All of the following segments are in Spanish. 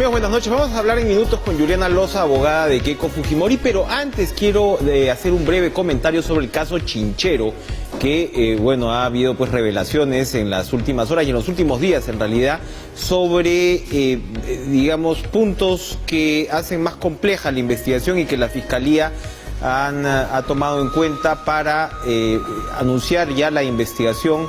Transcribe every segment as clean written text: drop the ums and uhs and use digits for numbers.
Amigos, buenas noches. Vamos a hablar en minutos con Juliana Loza, abogada de Keiko Fujimori, pero antes quiero hacer un breve comentario sobre el caso Chinchero, que bueno, ha habido pues revelaciones en las últimas horas y en los últimos días en realidad sobre digamos puntos que hacen más compleja la investigación y que la Fiscalía ha tomado en cuenta para anunciar ya la investigación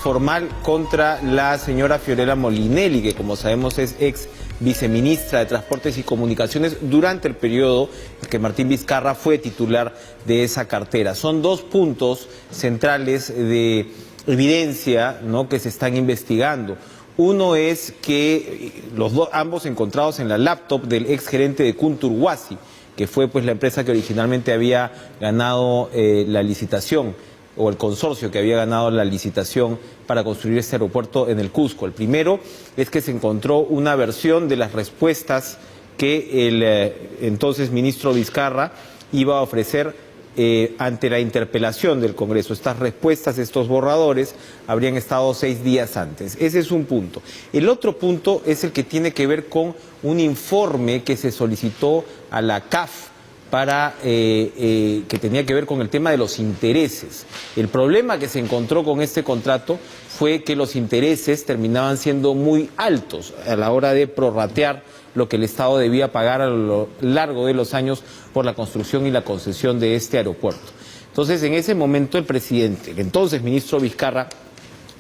formal contra la señora Fiorella Molinelli, que como sabemos es ex viceministra de Transportes y Comunicaciones durante el periodo en que Martín Vizcarra fue titular de esa cartera. Son dos puntos centrales de evidencia, ¿no?, que se están investigando. Uno es que ambos encontrados en la laptop del ex gerente de Kunturhuasi, que fue pues la empresa que originalmente había ganado la licitación, o el consorcio que había ganado la licitación para construir este aeropuerto en el Cusco. El primero es que se encontró una versión de las respuestas que el entonces ministro Vizcarra iba a ofrecer ante la interpelación del Congreso. Estas respuestas, estos borradores, habrían estado 6 días antes. Ese es un punto. El otro punto es el que tiene que ver con un informe que se solicitó a la CAF para que tenía que ver con el tema de los intereses. El problema que se encontró con este contrato fue que los intereses terminaban siendo muy altos a la hora de prorratear lo que el Estado debía pagar a lo largo de los años por la construcción y la concesión de este aeropuerto. Entonces, en ese momento el presidente, el entonces ministro Vizcarra,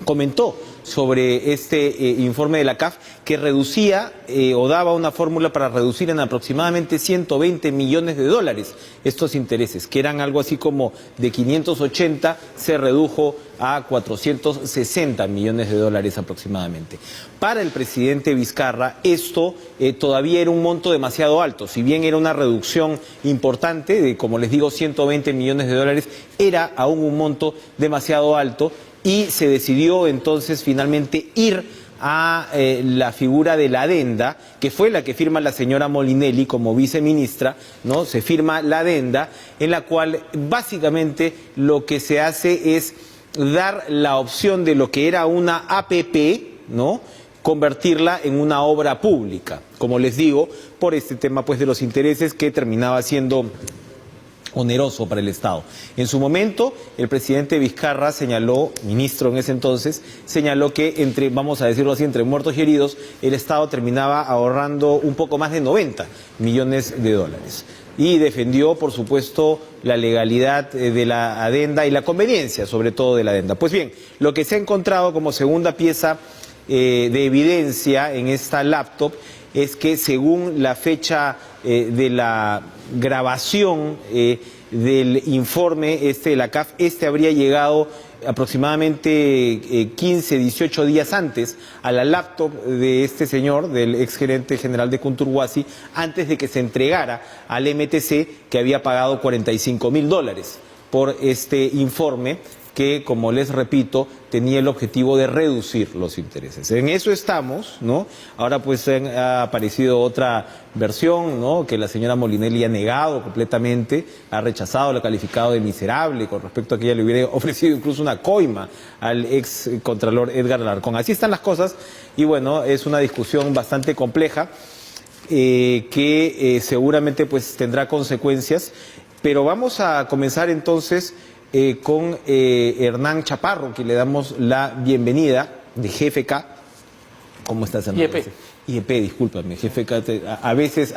comentó sobre este informe de la CAF que reducía o daba una fórmula para reducir en aproximadamente 120 millones de dólares estos intereses, que eran algo así como de 580, se redujo a 460 millones de dólares aproximadamente. Para el presidente Vizcarra esto todavía era un monto demasiado alto, si bien era una reducción importante de, como les digo, 120 millones de dólares, era aún un monto demasiado alto. Y se decidió entonces finalmente ir a la figura de la adenda, que fue la que firma la señora Molinelli como viceministra, ¿no? Se firma la adenda en la cual básicamente lo que se hace es dar la opción de lo que era una APP, ¿no?, convertirla en una obra pública, como les digo, por este tema pues de los intereses que terminaba siendo oneroso para el Estado. En su momento, el presidente Vizcarra señaló, ministro en ese entonces, señaló que entre, vamos a decirlo así, entre muertos y heridos, el Estado terminaba ahorrando un poco más de 90 millones de dólares. Y defendió, por supuesto, la legalidad de la adenda y la conveniencia, sobre todo, de la adenda. Pues bien, lo que se ha encontrado como segunda pieza de evidencia en esta laptop es que según la fecha de la grabación del informe de la CAF, habría llegado aproximadamente 15, 18 días antes a la laptop de este señor, del exgerente general de Kunturhuasi, antes de que se entregara al MTC, que había pagado $45.000 por este informe, que, como les repito, tenía el objetivo de reducir los intereses. En eso estamos, ¿no? Ahora pues ha aparecido otra versión, ¿no?, que la señora Molinelli ha negado completamente, ha rechazado, lo ha calificado de miserable, con respecto a que ella le hubiera ofrecido incluso una coima al ex contralor Edgar Alarcón. Así están las cosas y bueno, es una discusión bastante compleja que seguramente pues tendrá consecuencias, pero vamos a comenzar entonces con Hernán Chaparro, que le damos la bienvenida, de GFK. ¿Cómo estás, Hernán? IEP, discúlpame, GFK, a veces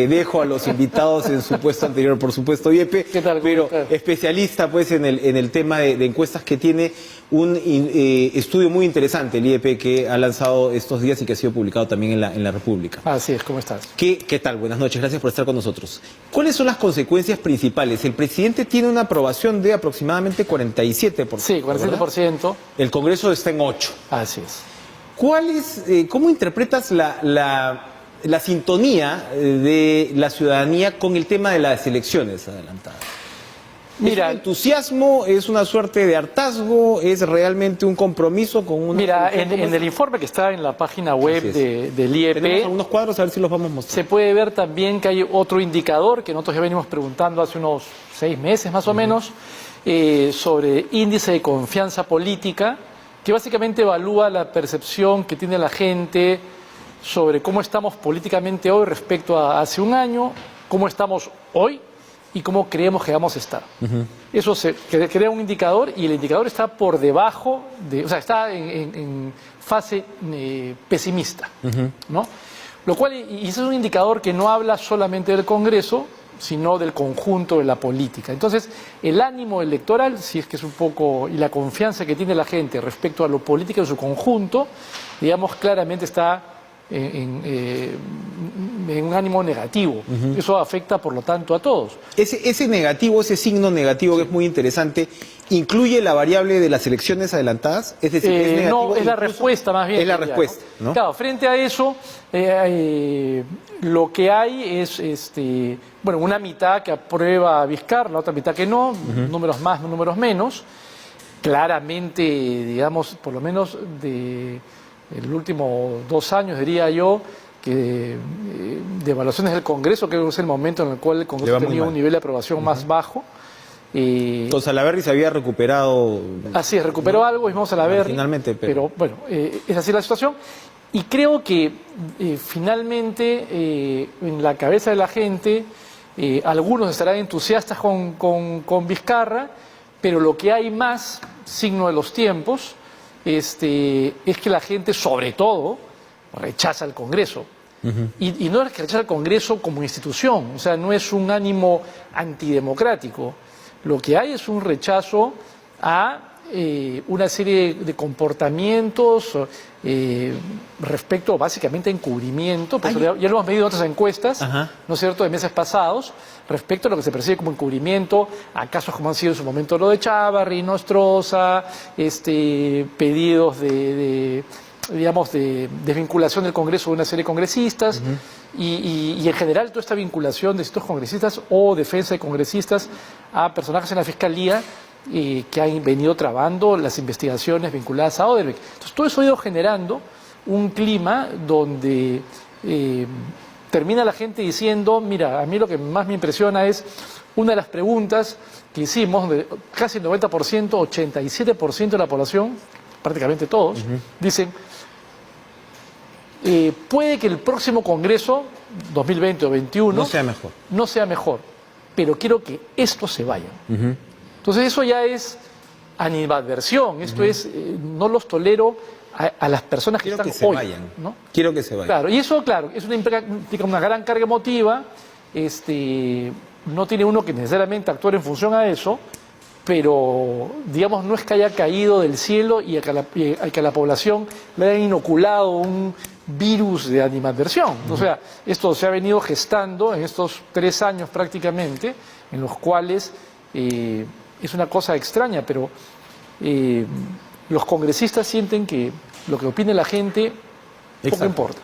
dejo a los invitados en su puesto anterior, por supuesto, IEP, ¿Qué tal? pero especialista pues en el tema de encuestas, que tiene un estudio muy interesante, el IEP, que ha lanzado estos días y que ha sido publicado también en la República. Así es, ¿cómo estás? ¿Qué tal? Buenas noches, gracias por estar con nosotros. ¿Cuáles son las consecuencias principales? El presidente tiene una aprobación de aproximadamente 47%. Sí, 47%. ¿Verdad? El Congreso está en 8%. Así es. ¿Cómo interpretas la sintonía de la ciudadanía con el tema de las elecciones adelantadas? Mira, ¿es un entusiasmo, es una suerte de hartazgo, es realmente un compromiso con una... Mira, en el informe que está en la página web del IEP... Tenemos algunos cuadros, a ver si los vamos a mostrar. Se puede ver también que hay otro indicador que nosotros ya venimos preguntando hace unos 6 meses más o menos, sobre índice de confianza política, que básicamente evalúa la percepción que tiene la gente sobre cómo estamos políticamente hoy respecto a hace un año, cómo estamos hoy y cómo creemos que vamos a estar. Eso se crea un indicador y el indicador está por debajo o sea, está en fase pesimista, ¿no? Lo cual, y ese es un indicador que no habla solamente del Congreso, sino del conjunto de la política. Entonces, el ánimo electoral, si es que es un poco, y la confianza que tiene la gente respecto a lo político en su conjunto, digamos, claramente está en un ánimo negativo. Eso afecta, por lo tanto, a todos. Ese negativo, ese signo negativo que es muy interesante, ¿incluye la variable de las elecciones adelantadas? Es decir, ¿es negativo? No, es la respuesta más bien. Es la respuesta, ¿no? Claro, frente a eso, lo que hay es bueno, una mitad que aprueba a Vizcarra, la otra mitad que no, números más, números menos. Claramente, digamos, por lo menos de los últimos 2 años, diría yo, que de evaluaciones del Congreso, creo que es el momento en el cual el Congreso tenía un nivel de aprobación más bajo. Con Salaverry se había recuperado. Así es, recuperó algo y vamos a Salaverry. Finalmente, pero bueno, es así la situación. Y creo que finalmente en la cabeza de la gente, algunos estarán entusiastas con Vizcarra, pero lo que hay más, signo de los tiempos, es que la gente, sobre todo, rechaza al Congreso. Y no es que rechaza al Congreso como institución, o sea, no es un ánimo antidemocrático. Lo que hay es un rechazo a una serie de comportamientos respecto básicamente a encubrimiento, pues ya lo hemos medido en otras encuestas, ¿no es cierto?, de meses pasados, respecto a lo que se percibe como encubrimiento, a casos como han sido en su momento lo de Chávarri, Nostroza, pedidos digamos, de desvinculación del Congreso de una serie de congresistas y en general toda esta vinculación de estos congresistas o defensa de congresistas a personajes en la Fiscalía que han venido trabando las investigaciones vinculadas a Odebrecht. Entonces todo eso ha ido generando un clima donde termina la gente diciendo, mira, a mí lo que más me impresiona es una de las preguntas que hicimos, donde casi el 90%, 87% de la población, prácticamente todos, dicen, puede que el próximo Congreso, 2020 o 2021, no sea mejor, pero quiero que estos se vayan. Entonces eso ya es animadversión, esto es, no los tolero a las personas que están hoy. Quiero que se vayan, ¿no? Quiero que se vayan. Claro, y eso, claro, es implica una gran carga emotiva, no tiene uno que necesariamente actuar en función a eso, pero, digamos, no es que haya caído del cielo y a que a la población le hayan inoculado un virus de animadversión. O sea, esto se ha venido gestando en estos 3 años prácticamente, en los cuales es una cosa extraña, pero los congresistas sienten que lo que opine la gente poco importa.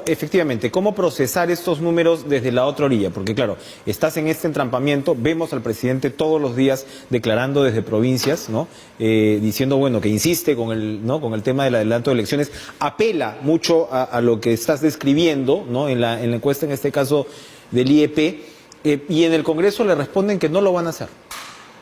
Efectivamente, cómo procesar estos números desde la otra orilla? Porque claro, estás en este entrampamiento, vemos al presidente todos los días declarando desde provincias, ¿no? Diciendo, bueno, que insiste con el tema del adelanto de elecciones, apela mucho a lo que estás describiendo, ¿no? En la encuesta, en este caso, del IEP, y en el Congreso le responden que no lo van a hacer.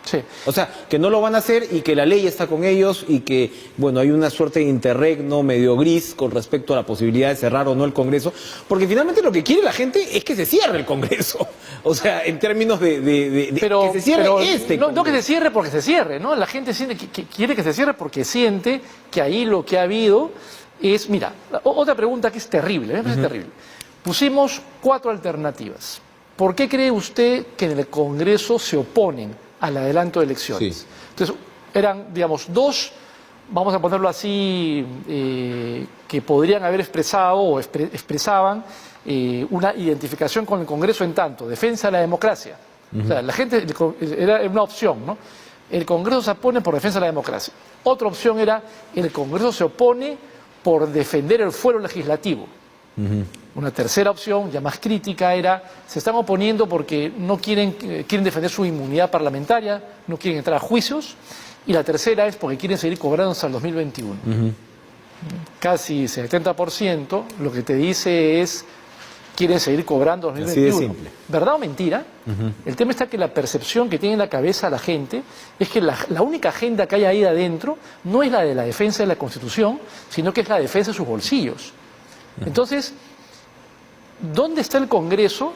Sí. O sea, que no lo van a hacer y que la ley está con ellos y que, bueno, hay una suerte de interregno medio gris con respecto a la posibilidad de cerrar o no el Congreso, porque finalmente lo que quiere la gente es que se cierre el Congreso. O sea, en términos de que se cierre Congreso. No que se cierre porque se cierre, ¿no? La gente siente que quiere que se cierre porque siente que ahí lo que ha habido es... Mira, otra pregunta que es terrible, me parece terrible. Pusimos 4 alternativas. ¿Por qué cree usted que en el Congreso se oponen al adelanto de elecciones? Sí. Entonces, eran, digamos, 2, vamos a ponerlo así, que podrían haber expresado o expresaban una identificación con el Congreso en tanto, defensa de la democracia. O sea, la gente, era una opción, ¿no? El Congreso se opone por defensa de la democracia. Otra opción era, el Congreso se opone por defender el fuero legislativo. Una tercera opción, ya más crítica, era se están oponiendo porque no quieren defender su inmunidad parlamentaria, no quieren entrar a juicios, y la tercera es porque quieren seguir cobrando hasta el 2021. Casi 70% lo que te dice es quieren seguir cobrando en Así de 2021. simple. ¿Verdad o mentira? El tema está que la percepción que tiene en la cabeza la gente es que la única agenda que hay ahí adentro no es la de la defensa de la Constitución, sino que es la defensa de sus bolsillos. Entonces, ¿dónde está el Congreso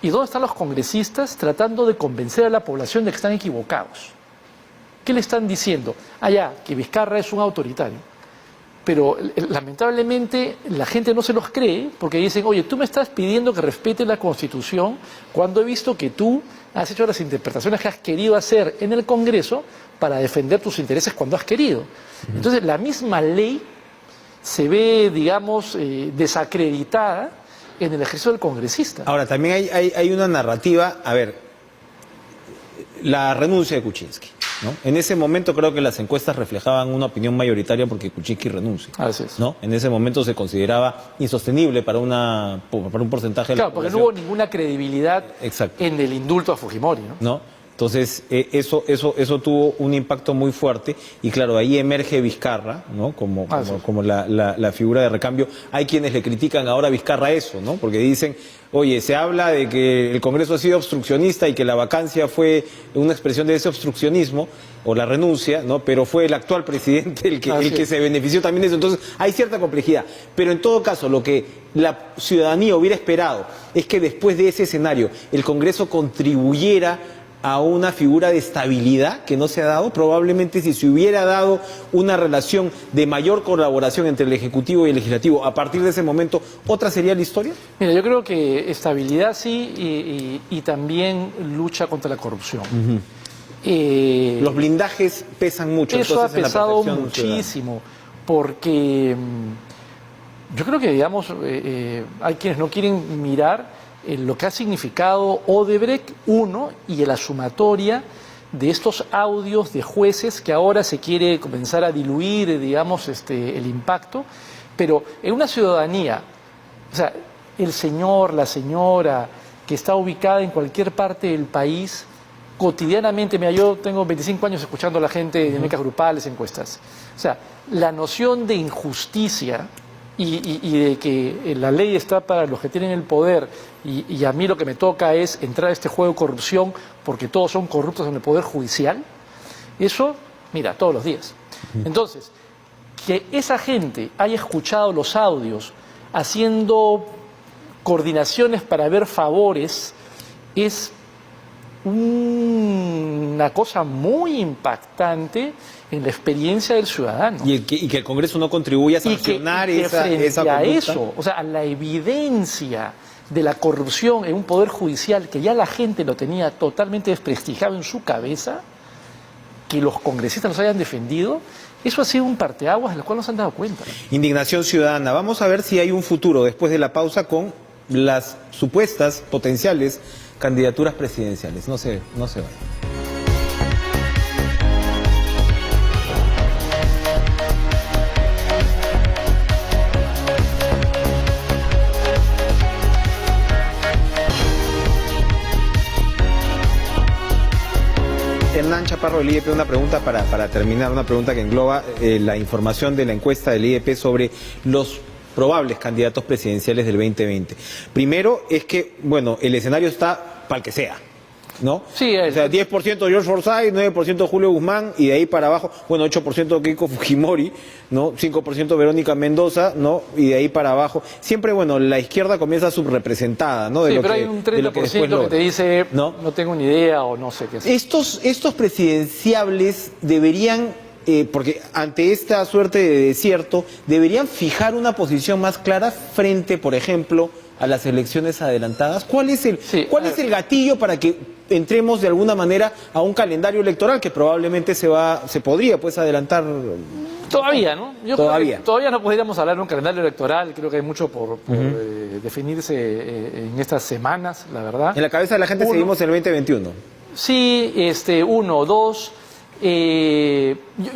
y dónde están los congresistas tratando de convencer a la población de que están equivocados? ¿Qué le están diciendo? Que Vizcarra es un autoritario. Pero lamentablemente la gente no se los cree porque dicen, oye, tú me estás pidiendo que respete la Constitución cuando he visto que tú has hecho las interpretaciones que has querido hacer en el Congreso para defender tus intereses cuando has querido. Entonces la misma ley se ve, digamos, desacreditada en el ejercicio del congresista. Ahora, también hay una narrativa, a ver, la renuncia de Kuczynski, ¿no? En ese momento creo que las encuestas reflejaban una opinión mayoritaria porque Kuczynski renuncia. Así es. ¿No? En ese momento se consideraba insostenible para un porcentaje de la Claro, porque no población. hubo ninguna credibilidad Exacto. en el indulto a Fujimori, ¿no? ¿No? Entonces, eso tuvo un impacto muy fuerte y claro, ahí emerge Vizcarra, ¿no? Como la figura de recambio. Hay quienes le critican ahora a Vizcarra eso, ¿no? Porque dicen, oye, se habla de que el Congreso ha sido obstruccionista y que la vacancia fue una expresión de ese obstruccionismo o la renuncia, ¿no? Pero fue el actual presidente el que se benefició también de eso. Entonces, hay cierta complejidad. Pero en todo caso, lo que la ciudadanía hubiera esperado es que después de ese escenario el Congreso contribuyera a una figura de estabilidad que no se ha dado. Probablemente si se hubiera dado una relación de mayor colaboración entre el Ejecutivo y el Legislativo, a partir de ese momento, ¿otra sería la historia? Mira, yo creo que estabilidad sí y también lucha contra la corrupción. Los blindajes pesan mucho. Eso ha entonces, en la pesado percepción muchísimo, porque yo creo que, digamos, hay quienes no quieren mirar lo que ha significado Odebrecht, y la sumatoria de estos audios de jueces que ahora se quiere comenzar a diluir, digamos, el impacto, pero en una ciudadanía, o sea, el señor, la señora, que está ubicada en cualquier parte del país, cotidianamente, mira, yo tengo 25 años escuchando a la gente de dinámicas grupales, encuestas, o sea, la noción de injusticia y de que la ley está para los que tienen el poder y a mí lo que me toca es entrar a este juego de corrupción porque todos son corruptos en el poder judicial, eso, mira, todos los días. Entonces, que esa gente haya escuchado los audios haciendo coordinaciones para ver favores es una cosa muy impactante en la experiencia del ciudadano. Y que el Congreso no contribuya a sancionar esa frente a conducta. eso, o sea, a la evidencia de la corrupción en un poder judicial que ya la gente lo tenía totalmente desprestigiado en su cabeza, que los congresistas los hayan defendido, eso ha sido un parteaguas del cual no se han dado cuenta. Indignación ciudadana. Vamos a ver si hay un futuro después de la pausa con las supuestas potenciales candidaturas presidenciales. No se vayan. Hernán Chaparro del IEP, una pregunta para terminar, una pregunta que engloba la información de la encuesta del IEP sobre los probables candidatos presidenciales del 2020. Primero es que, bueno, el escenario está para el que sea, ¿no? Sí, o sea, 10% George Forsyth, 9% Julio Guzmán y de ahí para abajo, bueno, 8% Keiko Fujimori, ¿no? 5% Verónica Mendoza, ¿no? Y de ahí para abajo. Siempre, bueno, la izquierda comienza subrepresentada, ¿no? Sí, pero hay un 30% que te dice, no tengo ni idea o no sé qué hacer. Estos presidenciables deberían, porque ante esta suerte de desierto, deberían fijar una posición más clara frente, por ejemplo, a las elecciones adelantadas. ¿Cuál es el gatillo para que entremos de alguna manera a un calendario electoral que probablemente se podría pues adelantar? Todavía, ¿no? Todavía. Todavía no podríamos hablar de un calendario electoral, creo que hay mucho por definirse en estas semanas, la verdad. En la cabeza de la gente seguimos en el 2021. Sí, 1, 2.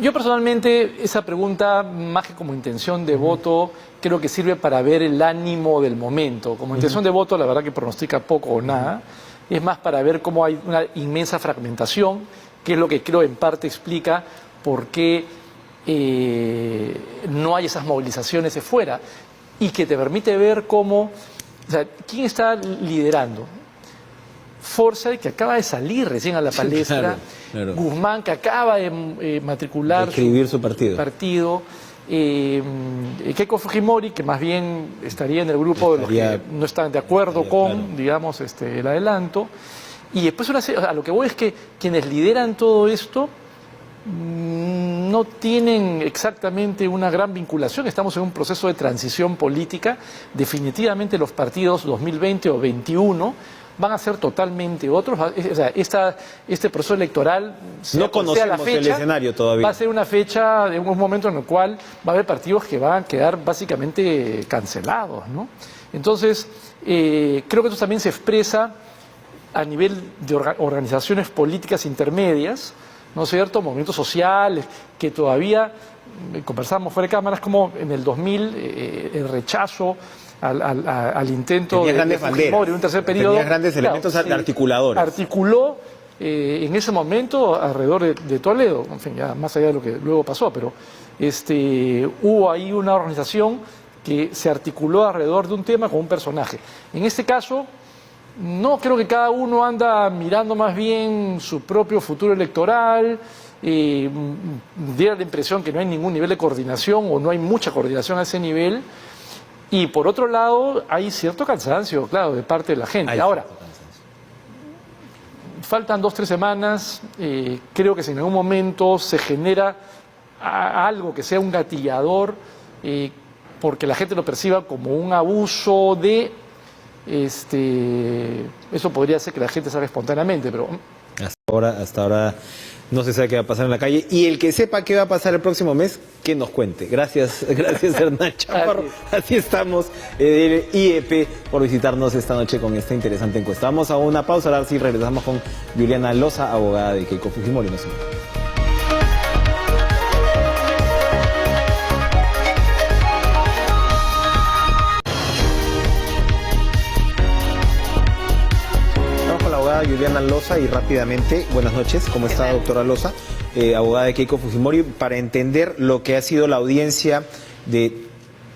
Yo personalmente esa pregunta, más que como intención de voto, creo que sirve para ver el ánimo del momento. Como intención de voto, la verdad que pronostica poco o nada. Es más para ver cómo hay una inmensa fragmentación, que es lo que creo en parte explica por qué no hay esas movilizaciones de fuera, y que te permite ver cómo O sea, ¿quién está liderando? Forsyth, que acaba de salir recién a la palestra, Claro, claro. Guzmán, que acaba de matricular Escribir su partido. Keiko Fujimori, que más bien estaría en el grupo de los que no están de acuerdo con, claro, digamos, el adelanto. Y después, a lo que voy es que quienes lideran todo esto no tienen exactamente una gran vinculación. Estamos en un proceso de transición política. Definitivamente los partidos 2020 o 2021 van a ser totalmente otros. O sea, este proceso electoral, no conocemos el escenario todavía. Va a ser una fecha de un momento en el cual va a haber partidos que van a quedar básicamente cancelados, ¿no? Entonces, creo que esto también se expresa a nivel de organizaciones políticas intermedias, ¿no es cierto? Movimientos sociales que todavía, conversamos fuera de cámaras, como en el 2000 el rechazo al intento de Fujimori, un tercer periodo. Tenía grandes elementos articuladores. Articuló en ese momento alrededor de Toledo, en fin, ya más allá de lo que luego pasó, pero hubo ahí una organización que se articuló alrededor de un tema con un personaje. En este caso, no creo que cada uno anda mirando más bien su propio futuro electoral, diera la impresión que no hay ningún nivel de coordinación o no hay mucha coordinación a ese nivel. Y por otro lado, hay cierto cansancio, claro, de parte de la gente. Ahora, faltan 2 o 3 semanas, creo que si en algún momento se genera algo que sea un gatillador, porque la gente lo perciba como un abuso de... eso podría hacer que la gente salga espontáneamente, pero... Hasta ahora no se sabe qué va a pasar en la calle. Y el que sepa qué va a pasar el próximo mes, que nos cuente. Gracias Hernán Chaparro. Así estamos, IEP, por visitarnos esta noche con esta interesante encuesta. Vamos a una pausa, ahora sí regresamos con Juliana Loza, abogada de Keiko Fujimori. No se muevan. Juliana Loza, y rápidamente, buenas noches, ¿cómo está, doctora Loza? Abogada de Keiko Fujimori, para entender lo que ha sido la audiencia de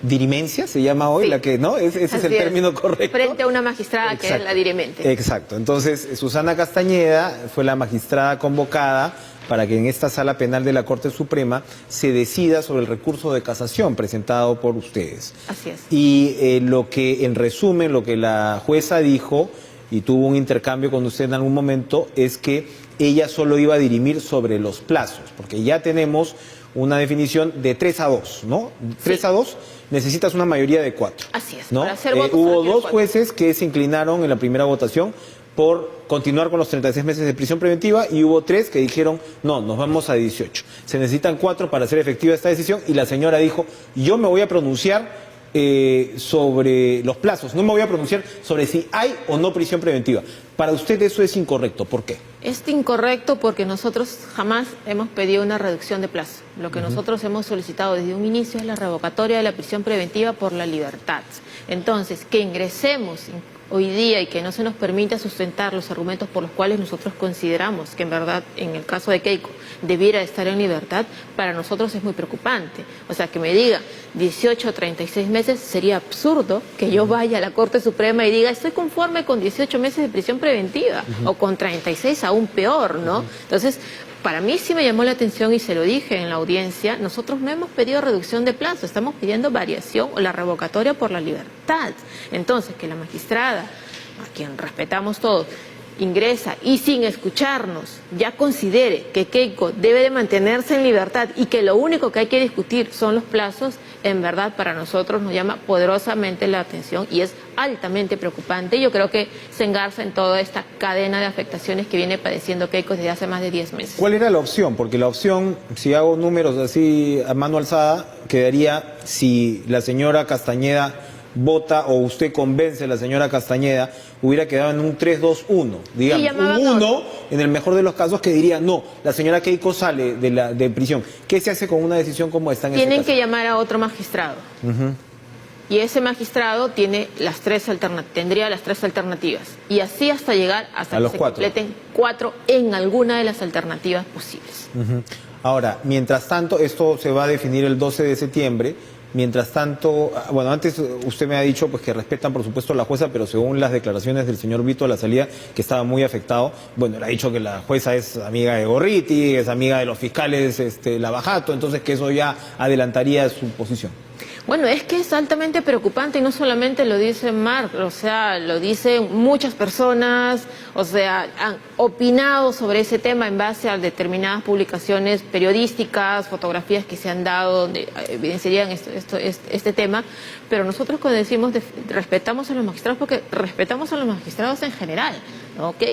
dirimencia, se llama hoy, la que, ¿no? Ese es el término correcto. Frente a una magistrada. Exacto. Que es la dirimente. Exacto, entonces Susana Castañeda fue la magistrada convocada para que en esta sala penal de la Corte Suprema se decida sobre el recurso de casación presentado por ustedes. Así es. Y lo que, en resumen, lo que la jueza dijo, y tuvo un intercambio con usted en algún momento, es que ella solo iba a dirimir sobre los plazos, porque ya tenemos una definición de 3-2, ¿no? 3-2, necesitas una mayoría de 4. Así es, ¿no? para hacer votos hubo 2 jueces que se inclinaron en la primera votación por continuar con los 36 meses de prisión preventiva, y hubo 3 que dijeron, no, nos vamos a 18. Se necesitan 4 para hacer efectiva esta decisión, y la señora dijo, yo me voy a pronunciar sobre los plazos, no me voy a pronunciar sobre si hay o no prisión preventiva. Para usted eso es incorrecto, ¿por qué? Es incorrecto porque nosotros jamás hemos pedido una reducción de plazo. Lo que nosotros hemos solicitado desde un inicio es la revocatoria de la prisión preventiva por la libertad. Entonces, que ingresemos hoy día y que no se nos permita sustentar los argumentos por los cuales nosotros consideramos que en verdad, en el caso de Keiko, debiera estar en libertad, para nosotros es muy preocupante. O sea, que me diga 18 o 36 meses, sería absurdo que yo vaya a la Corte Suprema y diga, estoy conforme con 18 meses de prisión preventiva, o con 36 aún peor, ¿no? Entonces, para mí sí me llamó la atención y se lo dije en la audiencia, nosotros no hemos pedido reducción de plazo, estamos pidiendo variación o la revocatoria por la libertad. Entonces, que la magistrada, a quien respetamos todos, ingresa y sin escucharnos ya considere que Keiko debe de mantenerse en libertad y que lo único que hay que discutir son los plazos, en verdad para nosotros nos llama poderosamente la atención y es altamente preocupante. Yo creo que se engarza en toda esta cadena de afectaciones que viene padeciendo Keiko desde hace más de 10 meses. ¿Cuál era la opción? Porque la opción, si hago números así a mano alzada, quedaría si la señora Castañeda vota o usted convence a la señora Castañeda, hubiera quedado en un 3-2-1, digamos, un 1 en el mejor de los casos, que diría, no, la señora Keiko sale de prisión. ¿Qué se hace con una decisión como esta en Tienen este caso? que llamar a otro magistrado. Y ese magistrado tiene tendría las 3 alternativas. Y así hasta llegar hasta que se completen 4 en alguna de las alternativas posibles. Ahora, mientras tanto, esto se va a definir el 12 de septiembre, Mientras tanto, bueno, antes usted me ha dicho pues que respetan por supuesto a la jueza, pero según las declaraciones del señor Vito a la salida, que estaba muy afectado, bueno, le ha dicho que la jueza es amiga de Gorriti, es amiga de los fiscales Lavajato, entonces que eso ya adelantaría su posición. Bueno, es que es altamente preocupante y no solamente lo dice Marc, o sea, lo dicen muchas personas, o sea, han opinado sobre ese tema en base a determinadas publicaciones periodísticas, fotografías que se han dado donde evidenciarían este tema, pero nosotros cuando decimos respetamos a los magistrados, porque respetamos a los magistrados en general, ¿ok?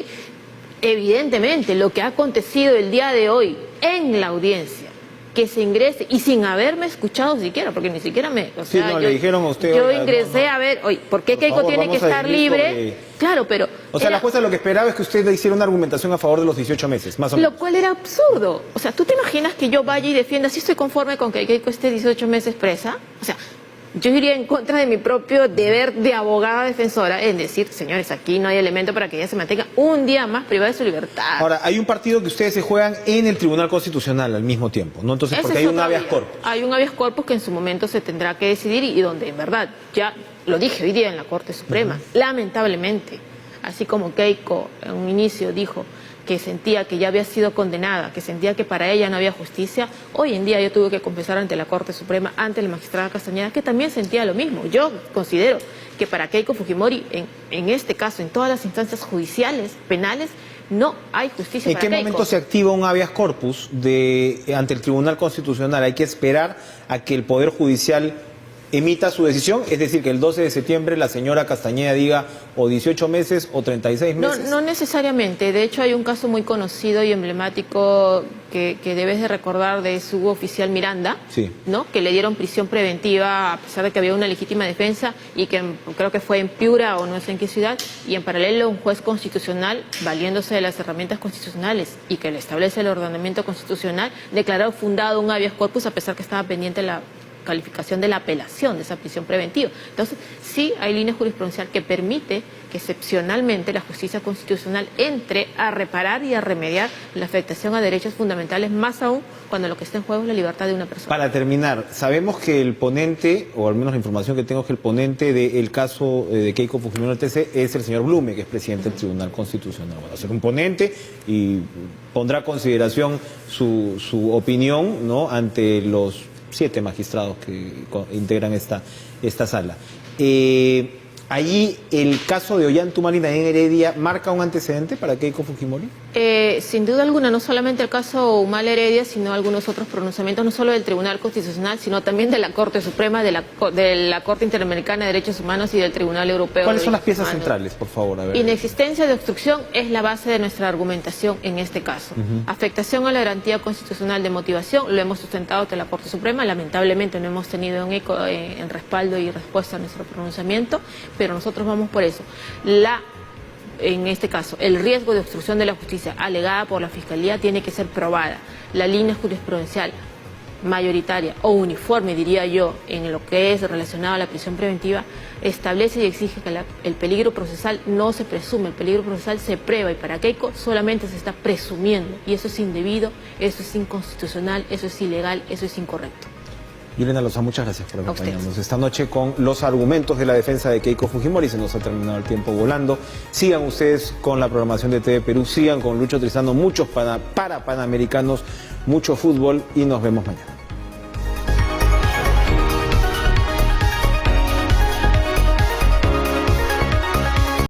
Evidentemente, lo que ha acontecido el día de hoy en la audiencia, que se ingrese y sin haberme escuchado siquiera, porque ni siquiera me... O sea, sí, no, le dijeron a usted... Yo ingresé a ver, oye, ¿por qué Keiko tiene que estar libre? Claro, pero... O sea, la jueza lo que esperaba es que usted le hiciera una argumentación a favor de los 18 meses, más o menos. Lo cual era absurdo. O sea, ¿tú te imaginas que yo vaya y defienda, si estoy conforme con que Keiko esté 18 meses presa? O sea, yo iría en contra de mi propio deber de abogada defensora, en decir, señores, aquí no hay elemento para que ella se mantenga un día más privada de su libertad. Ahora, hay un partido que ustedes se juegan en el Tribunal Constitucional al mismo tiempo, ¿no? Entonces, porque hay un habeas corpus. Hay un habeas corpus que en su momento se tendrá que decidir y donde en verdad, ya lo dije hoy día en la Corte Suprema, lamentablemente, así como Keiko en un inicio dijo que sentía que ya había sido condenada, que sentía que para ella no había justicia, hoy en día yo tuve que confesar ante la Corte Suprema, ante la magistrada Castañeda, que también sentía lo mismo. Yo considero que para Keiko Fujimori, en este caso, en todas las instancias judiciales, penales, no hay justicia para Keiko. ¿En qué momento se activa un habeas corpus ante el Tribunal Constitucional? Hay que esperar a que el Poder Judicial emita su decisión, es decir, que el 12 de septiembre la señora Castañeda diga o 18 meses o 36 meses. No necesariamente. De hecho, hay un caso muy conocido y emblemático que debes de recordar de su oficial Miranda, sí, ¿no? Que le dieron prisión preventiva a pesar de que había una legítima defensa y que creo que fue en Piura o no sé en qué ciudad, y en paralelo un juez constitucional, valiéndose de las herramientas constitucionales y que le establece el ordenamiento constitucional, declaró fundado un habeas corpus a pesar que estaba pendiente la calificación de la apelación de esa prisión preventiva. Entonces, sí hay línea jurisprudencial que permite que excepcionalmente la justicia constitucional entre a reparar y a remediar la afectación a derechos fundamentales, más aún cuando lo que está en juego es la libertad de una persona. Para terminar, sabemos que el ponente, o al menos la información que tengo, es que el ponente del caso de Keiko Fujimori TC es el señor Blume, que es presidente del Tribunal Constitucional. Va a ser un ponente y pondrá a consideración su opinión, ¿no?, ante los 7 magistrados que integran esta sala. Allí el caso de Ollantaytambo en Heredia marca un antecedente para Keiko Fujimori. Sin duda alguna, no solamente el caso Humal Heredia, sino algunos otros pronunciamientos, no solo del Tribunal Constitucional, sino también de la Corte Suprema, de la Corte Interamericana de Derechos Humanos y del Tribunal Europeo. ¿Cuáles son las piezas centrales, por favor? A ver. Inexistencia de obstrucción es la base de nuestra argumentación en este caso. Afectación a la garantía constitucional de motivación, lo hemos sustentado ante la Corte Suprema, lamentablemente no hemos tenido un eco en respaldo y respuesta a nuestro pronunciamiento, pero nosotros vamos por eso. En este caso, el riesgo de obstrucción de la justicia alegada por la Fiscalía tiene que ser probada. La línea jurisprudencial mayoritaria o uniforme, diría yo, en lo que es relacionado a la prisión preventiva, establece y exige que el peligro procesal no se presume, el peligro procesal se prueba, y para Keiko solamente se está presumiendo, y eso es indebido, eso es inconstitucional, eso es ilegal, eso es incorrecto. Yelena Loza, muchas gracias por acompañarnos esta noche con los argumentos de la defensa de Keiko Fujimori. Se nos ha terminado el tiempo volando. Sigan ustedes con la programación de TV Perú, sigan con Lucho Tristano, muchos para panamericanos, mucho fútbol, y nos vemos mañana.